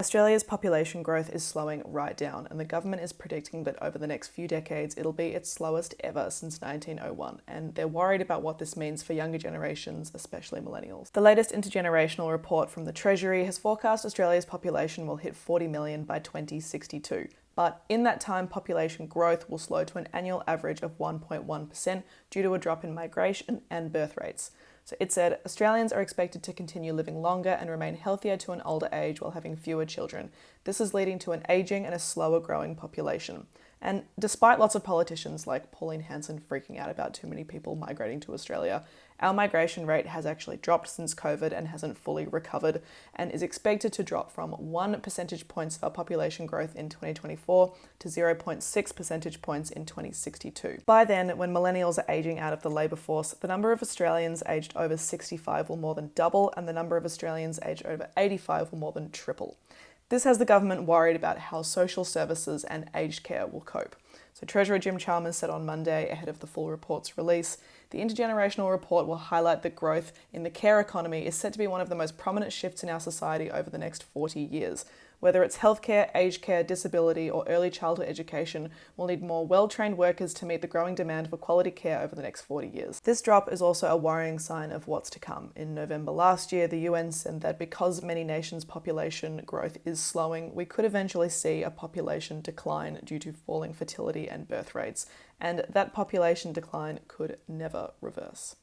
Australia's population growth is slowing right down, and the government is predicting that over the next few decades it'll be its slowest ever since 1901, and they're worried about what this means for younger generations, especially millennials. The latest Intergenerational Report from the Treasury has forecast Australia's population will hit 40 million by 2062. But in that time, population growth will slow to an annual average of 1.1% due to a drop in migration and birth rates. So it said, Australians are expected to continue living longer and remain healthier to an older age while having fewer children. This is leading to an ageing and a slower growing population. And despite lots of politicians like Pauline Hanson freaking out about too many people migrating to Australia, our migration rate has actually dropped since COVID and hasn't fully recovered, and is expected to drop from 1 percentage points of our population growth in 2024 to 0.6 percentage points in 2062. By then, when millennials are aging out of the labour force, the number of Australians aged over 65 will more than double, and the number of Australians aged over 85 will more than triple. This has the government worried about how social services and aged care will cope. So Treasurer Jim Chalmers said on Monday, ahead of the full report's release, the Intergenerational Report will highlight that growth in the care economy is set to be one of the most prominent shifts in our society over the next 40 years. Whether it's healthcare, aged care, disability, or early childhood education, we'll need more well-trained workers to meet the growing demand for quality care over the next 40 years. This drop is also a worrying sign of what's to come. In November last year, the UN said that because many nations' population growth is slowing, we could eventually see a population decline due to falling fertility and birth rates, and that population decline could never reverse.